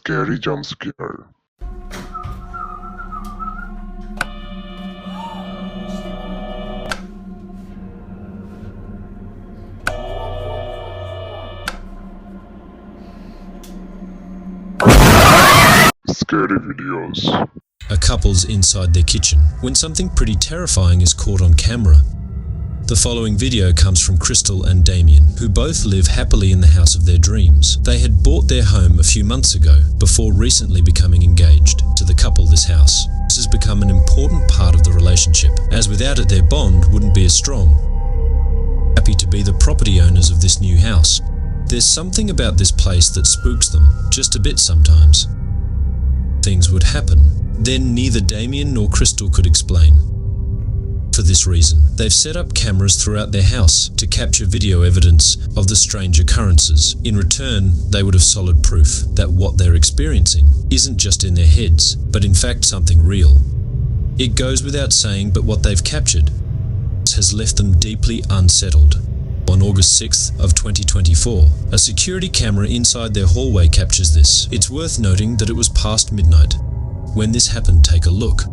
scary jump scare. Scary videos. A couple's inside their kitchen when something pretty terrifying is caught on camera. The following video comes from Crystal and Damien, who both live happily in the house of their dreams. They had bought their home a few months ago, before recently becoming engaged. To the couple, this house has become an important part of the relationship, as without it their bond wouldn't be as strong. Happy to be the property owners of this new house. There's something about this place that spooks them, just a bit sometimes. Things would happen, then neither Damien nor Crystal could explain. For this reason, they've set up cameras throughout their house to capture video evidence of the strange occurrences. In return, they would have solid proof that what they're experiencing isn't just in their heads, but in fact something real. It goes without saying, but what they've captured has left them deeply unsettled. On August 6th of 2024, a security camera inside their hallway captures this. It's worth noting that it was past midnight. When this happened, take a look.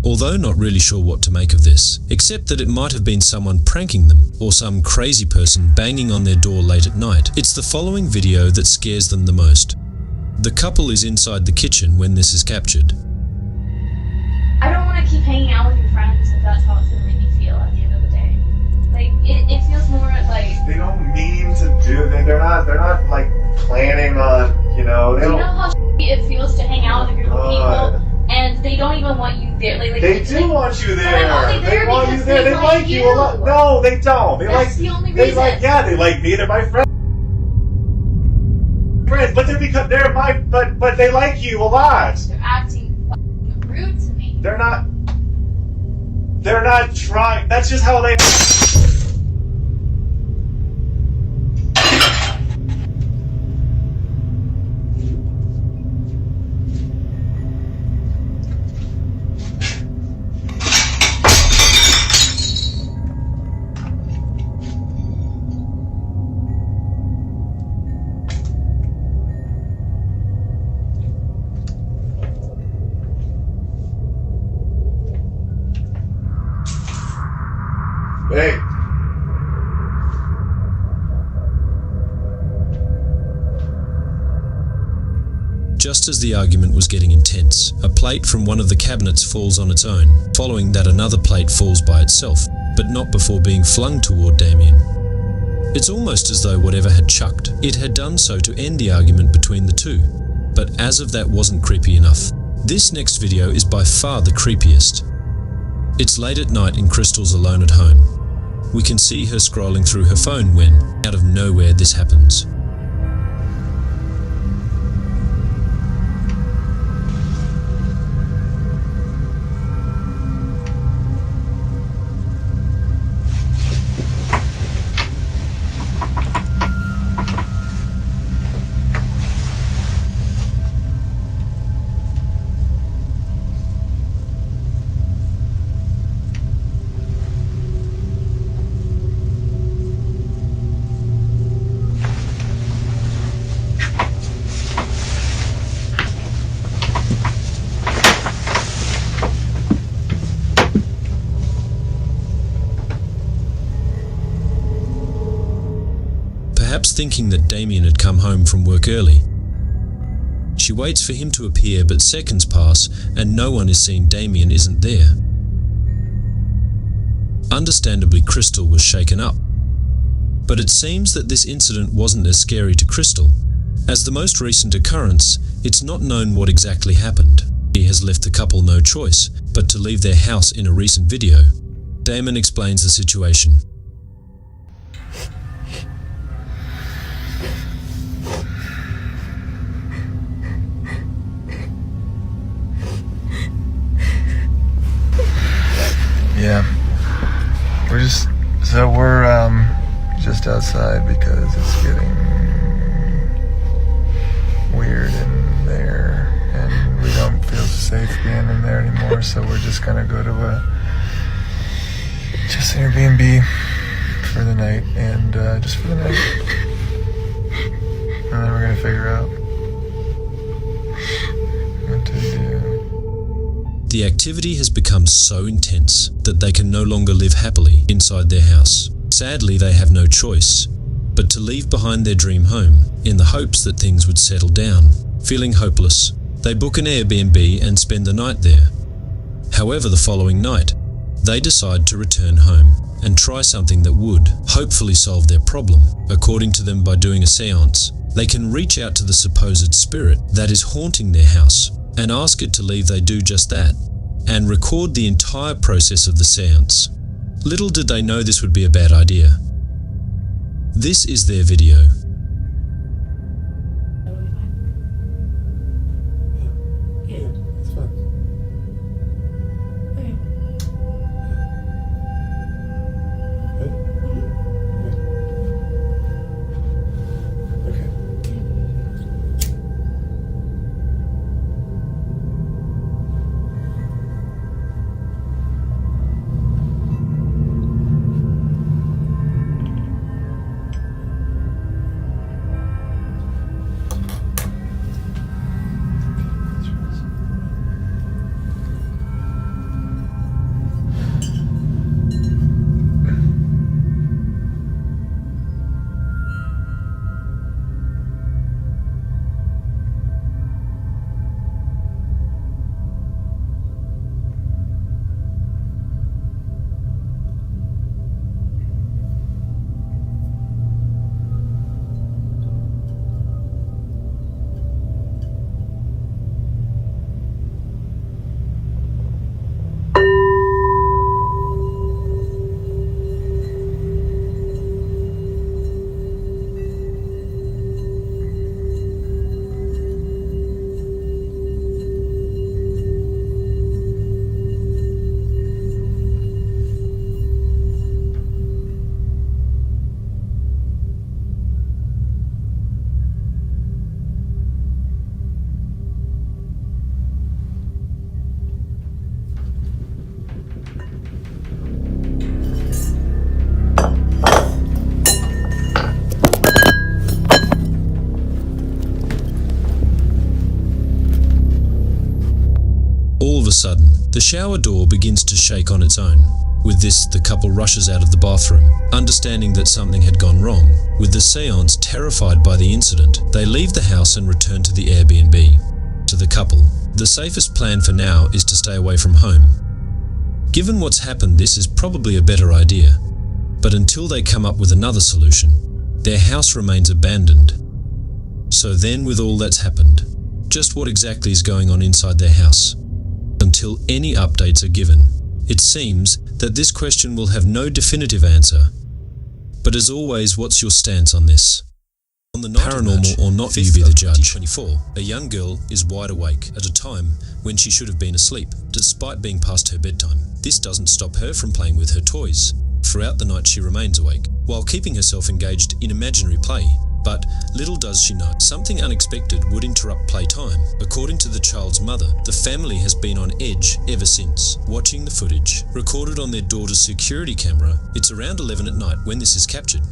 Although not really sure what to make of this, except that it might have been someone pranking them, or some crazy person banging on their door late at night, it's the following video that scares them the most. The couple is inside the kitchen when this is captured. I don't want to keep hanging out with your friends if that's how it's going to make me feel at the end of the day. Like, it feels more like... They don't mean to do that. They're not like planning on, you know... Do you know how it feels to hang out with a group of people? And they don't even want you there. Like, they do want you there. But I'm only there they want you there. They like you a lot. No, they don't. That's the only reason. They like me. They're my friends. But but they like you a lot. They're acting fucking rude to me. They're not trying. That's just how they. Hey. Just as the argument was getting intense, a plate from one of the cabinets falls on its own. Following that, another plate falls by itself, but not before being flung toward Damien. It's almost as though whatever had chucked, it had done so to end the argument between the two. But as if that wasn't creepy enough, this next video is by far the creepiest. It's late at night and Crystal's alone at home. We can see her scrolling through her phone when, out of nowhere, this happens. Perhaps thinking that Damien had come home from work early. She waits for him to appear, but seconds pass and no one is seen. Damien isn't there. Understandably, Crystal was shaken up. But it seems that this incident wasn't as scary to Crystal. As the most recent occurrence, it's not known what exactly happened. He has left the couple no choice but to leave their house in a recent video. Damon explains the situation. Yeah, we're just outside because it's getting weird in there and we don't feel safe being in there anymore, so we're just gonna go to an Airbnb for the night and just for the night, and then we're gonna figure out what to do. The activity has become so intense that they can no longer live happily inside their house. Sadly, they have no choice but to leave behind their dream home in the hopes that things would settle down. Feeling hopeless, they book an Airbnb and spend the night there. However, the following night, they decide to return home and try something that would hopefully solve their problem. According to them, by doing a seance, they can reach out to the supposed spirit that is haunting their house and ask it to leave. They do just that and record the entire process of the seance. Little did they know this would be a bad idea. This is their video. All of a sudden, the shower door begins to shake on its own. With this, the couple rushes out of the bathroom, understanding that something had gone wrong. With the seance terrified by the incident, they leave the house and return to the Airbnb. To the couple, the safest plan for now is to stay away from home. Given what's happened, this is probably a better idea. But until they come up with another solution, their house remains abandoned. So then, with all that's happened, just what exactly is going on inside their house? Until any updates are given, It seems that this question will have no definitive answer. But as always, what's your stance on this? On the paranormal or not, you be the judge. 2024, a young girl is wide awake at a time when she should have been asleep, despite being past her bedtime. This doesn't stop her from playing with her toys. Throughout the night she remains awake, while keeping herself engaged in imaginary play. But little does she know, something unexpected would interrupt playtime. According to the child's mother, the family has been on edge ever since. Watching the footage, recorded on their daughter's security camera, it's around 11 at night when this is captured.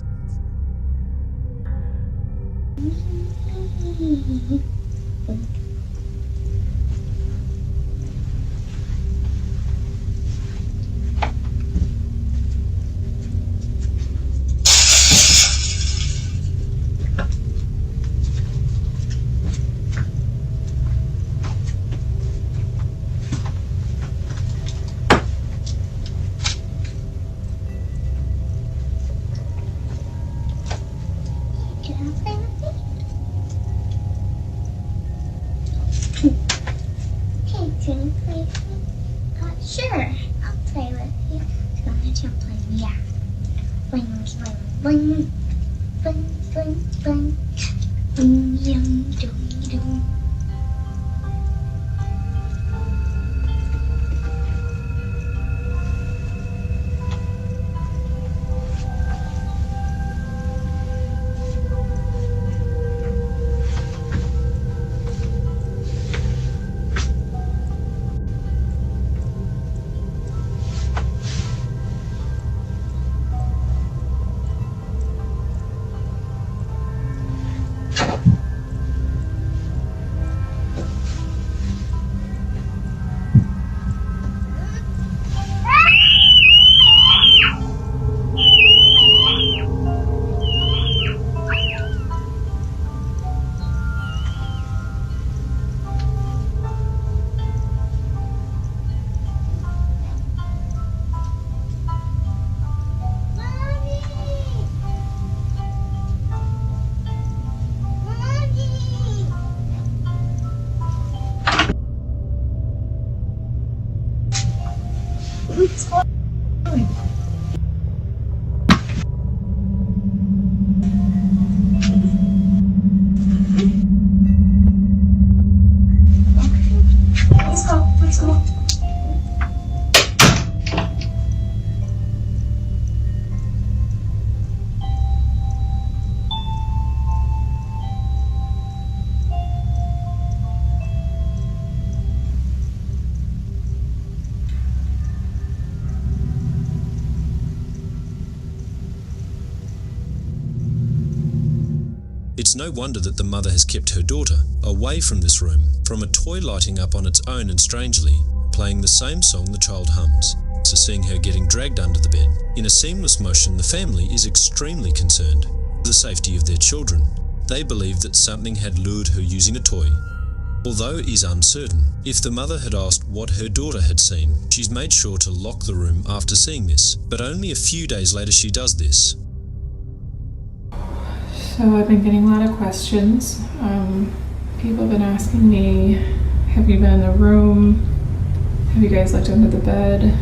Can you play with me? Sure, I'll play with you. You want to play? Yeah. Bling, bling, bling, bling, bling, bling. Bing, yum, doo, doo. Let's go. It's no wonder that the mother has kept her daughter away from this room, from a toy lighting up on its own and strangely playing the same song the child hums, to seeing her getting dragged under the bed. In a seamless motion, the family is extremely concerned for the safety of their children. They believe that something had lured her using a toy. Although it is uncertain if the mother had asked what her daughter had seen, she's made sure to lock the room after seeing this, but only a few days later she does this. So I've been getting a lot of questions. People have been asking me, have you been in the room? Have you guys looked under the bed?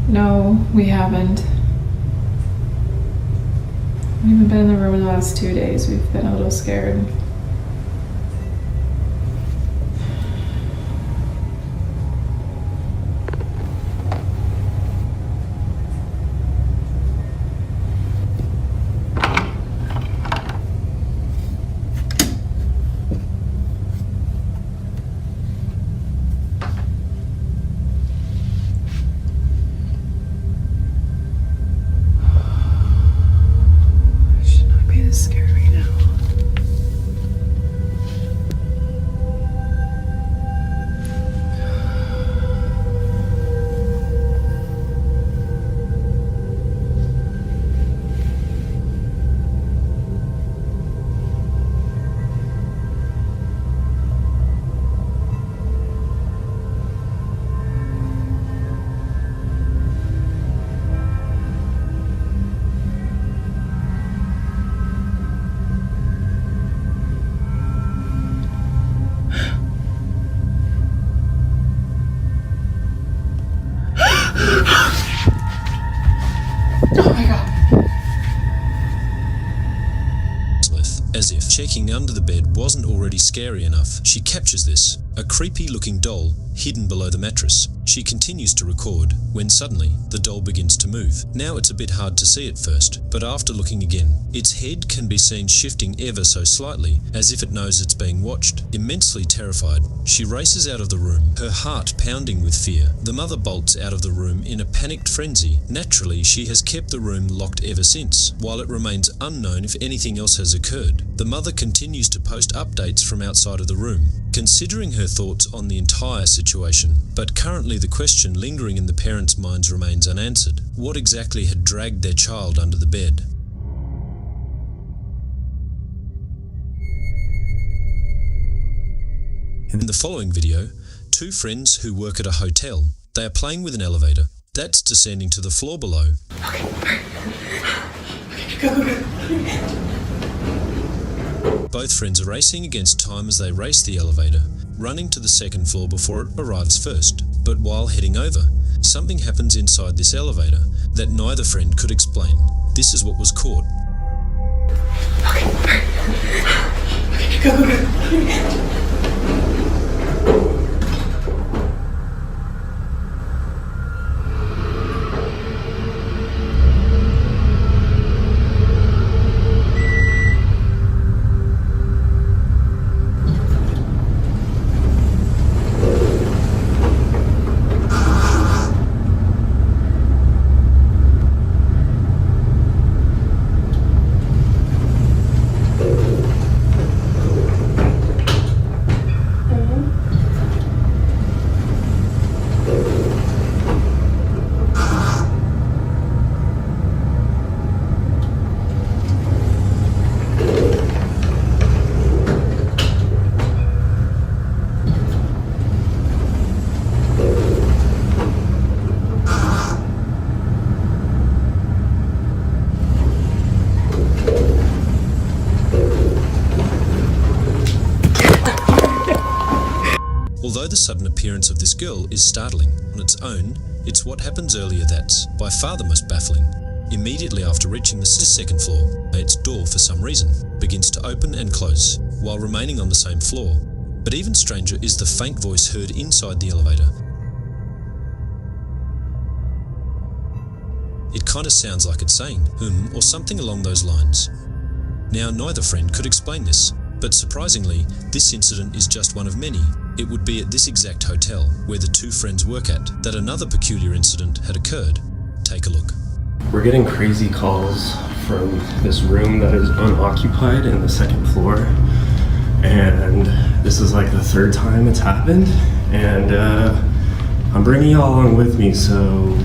No, we haven't. We haven't been in the room in the last 2 days. We've been a little scared. Scared right now. As if checking under the bed wasn't already scary enough, she captures this, a creepy-looking doll hidden below the mattress. She continues to record, when suddenly, the doll begins to move. Now it's a bit hard to see at first, but after looking again, its head can be seen shifting ever so slightly, as if it knows it's being watched. Immensely terrified, she races out of the room, her heart pounding with fear. The mother bolts out of the room in a panicked frenzy. Naturally, she has kept the room locked ever since, while it remains unknown if anything else has occurred. The mother continues to post updates from outside of the room, considering her thoughts on the entire situation. But currently the question lingering in the parents' minds remains unanswered. What exactly had dragged their child under the bed? In the following video, two friends who work at a hotel. They are playing with an elevator that's descending to the floor below. Both friends are racing against time as they race the elevator, running to the second floor before it arrives first. But while heading over, something happens inside this elevator that neither friend could explain. This is what was caught. Although the sudden appearance of this girl is startling on its own, it's what happens earlier that's by far the most baffling. Immediately after reaching the second floor, its door for some reason begins to open and close, while remaining on the same floor. But even stranger is the faint voice heard inside the elevator. It kind of sounds like it's saying, or something along those lines. Now, neither friend could explain this, but surprisingly, this incident is just one of many. It would be at this exact hotel, where the two friends work at, that another peculiar incident had occurred. Take a look. We're getting crazy calls from this room that is unoccupied in the second floor, and this is like the third time it's happened, and I'm bringing y'all along with me, so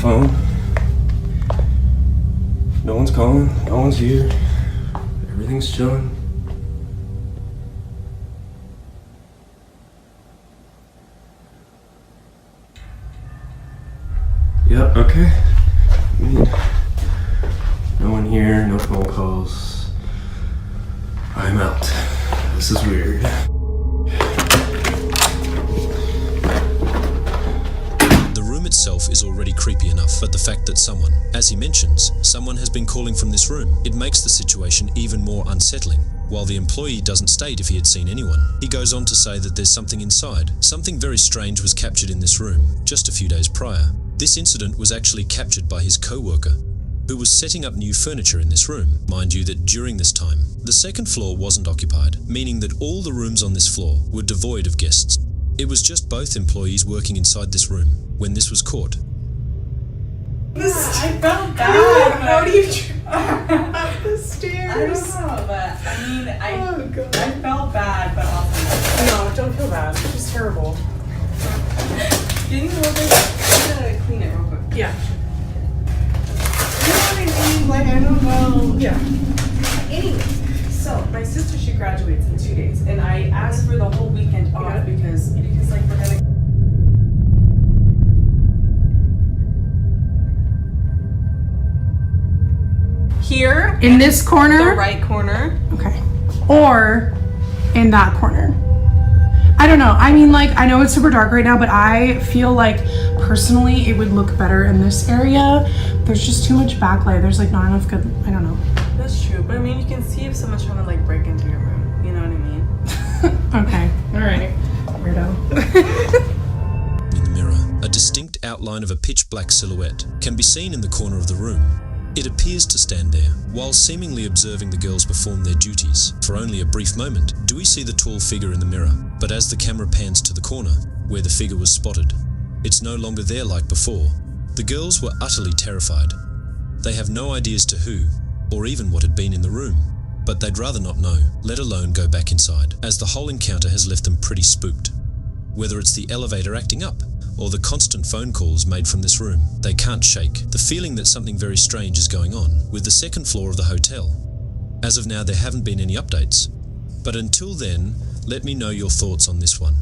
phone. No one's calling, no one's here. Everything's chilling. Yep, okay. No one here, no phone calls. I'm out. This is weird. Itself is already creepy enough, but the fact that someone, as he mentions, someone has been calling from this room, it makes the situation even more unsettling. While the employee doesn't state if he had seen anyone, he goes on to say that there's something inside. Something very strange was captured in this room just a few days prior. This incident was actually captured by his co-worker, who was setting up new furniture in this room. Mind you that during this time, the second floor wasn't occupied, meaning that all the rooms on this floor were devoid of guests. It was just both employees working inside this room when this was caught. I felt bad. How do you up the stairs? I don't know, but I mean, I felt bad, but also no, don't feel bad. It's just terrible. Didn't you hold it? I'm gonna clean it real quick. Yeah. You know what I mean? Like, I don't know. Yeah. Anyways, so my sister, she graduates in 2 days, and I asked for the whole weekend off because like we're gonna. Here In this corner? the right corner. Okay. Or in that corner. I don't know. I mean, like, I know it's super dark right now, but I feel like personally it would look better in this area. There's just too much backlight. There's like not enough good, I don't know. That's true, but I mean, you can see if someone's trying to like break into your room. You know what I mean? Okay. All right. Weirdo. In the mirror, a distinct outline of a pitch black silhouette can be seen in the corner of the room. It appears to stand there, while seemingly observing the girls perform their duties. For only a brief moment do we see the tall figure in the mirror, but as the camera pans to the corner, where the figure was spotted, it's no longer there like before. The girls were utterly terrified. They have no ideas to who, or even what had been in the room, but they'd rather not know, let alone go back inside, as the whole encounter has left them pretty spooked. Whether it's the elevator acting up, or the constant phone calls made from this room, they can't shake the feeling that something very strange is going on with the second floor of the hotel. As of now, there haven't been any updates, but until then, let me know your thoughts on this one.